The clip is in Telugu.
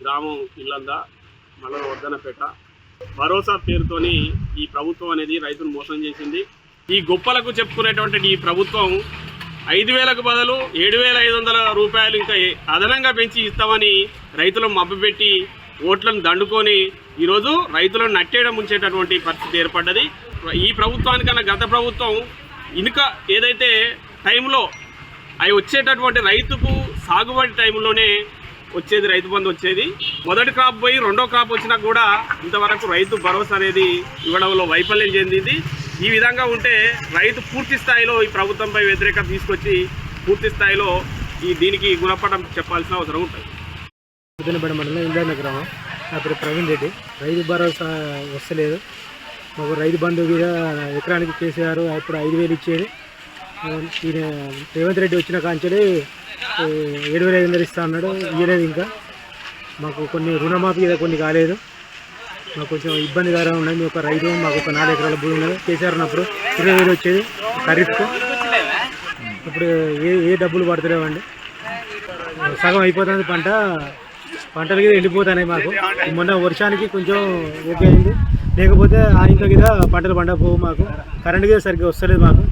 గ్రామం ఇల్లందా మండలం వర్ధనపేట. భరోసా పేరుతోని ఈ ప్రభుత్వం అనేది రైతును మోసం చేసింది. ఈ గొప్పలకు చెప్పుకునేటువంటి ఈ ప్రభుత్వం 5,000కు బదులు 7,500 రూపాయలు ఇంకా అదనంగా పెంచి ఇస్తామని రైతులను మభ్యపెట్టి ఓట్లను దండుకొని ఈరోజు రైతులను నట్టేయడం ఉంచేటటువంటి పరిస్థితి ఏర్పడ్డది. ఈ ప్రభుత్వానికన్నా గత ప్రభుత్వం ఇంకా ఏదైతే టైంలో అవి వచ్చేటటువంటి రైతుకు సాగుబడి టైంలోనే వచ్చేది, రైతు బంధు వచ్చేది. మొదటి క్రాప్ పోయి రెండో క్రాప్ వచ్చినా కూడా ఇంతవరకు రైతు భరోసా అనేది ఇవ్వడంలో వైఫల్యం చెందింది. ఈ విధంగా ఉంటే రైతు పూర్తి స్థాయిలో ఈ ప్రభుత్వంపై వ్యతిరేకత తీసుకొచ్చి పూర్తి స్థాయిలో దీనికి గుణపడడం చెప్పాల్సిన అవసరం ఉంటుంది. వర్ధనపేట మండలం ఇంద్రాయణ గ్రామం. నా పేరు ప్రవీణ్ రెడ్డి. రైతు భరోసా వస్తలేదు. మాకు రైతు బంధు మీద ఎకరానికి కేసీఆర్ ఇప్పుడు 5,000 ఇచ్చేది. ఈయన రేవంత్ రెడ్డి వచ్చిన కాంచెలు 7,500 ఇస్తా అన్నాడు, ఇవ్వలేదు. ఇంకా మాకు కొన్ని రుణమాఫీ కదా కొన్ని కాలేదు. మాకు కొంచెం ఇబ్బందికరంగా ఉన్నది. మేము ఒక రైతు, మాకు ఒక 4 ఎకరాల భూమి ఉన్నది. కేసీఆర్ ఉన్నప్పుడు 20,000 వచ్చేది ఖరీఫ్కు. ఇప్పుడు ఏ డబ్బులు పడతలేవండి. సగం అయిపోతుంది పంటలకి వెళ్ళిపోతున్నాయి. మాకు మొన్న వర్షానికి కొంచెం ఓకే అయింది, లేకపోతే ఆయనతో గిదా పంటలు పండకపోవు. మాకు కరెంట్ గిదా సరిగ్గా వస్తలేదు. మాకు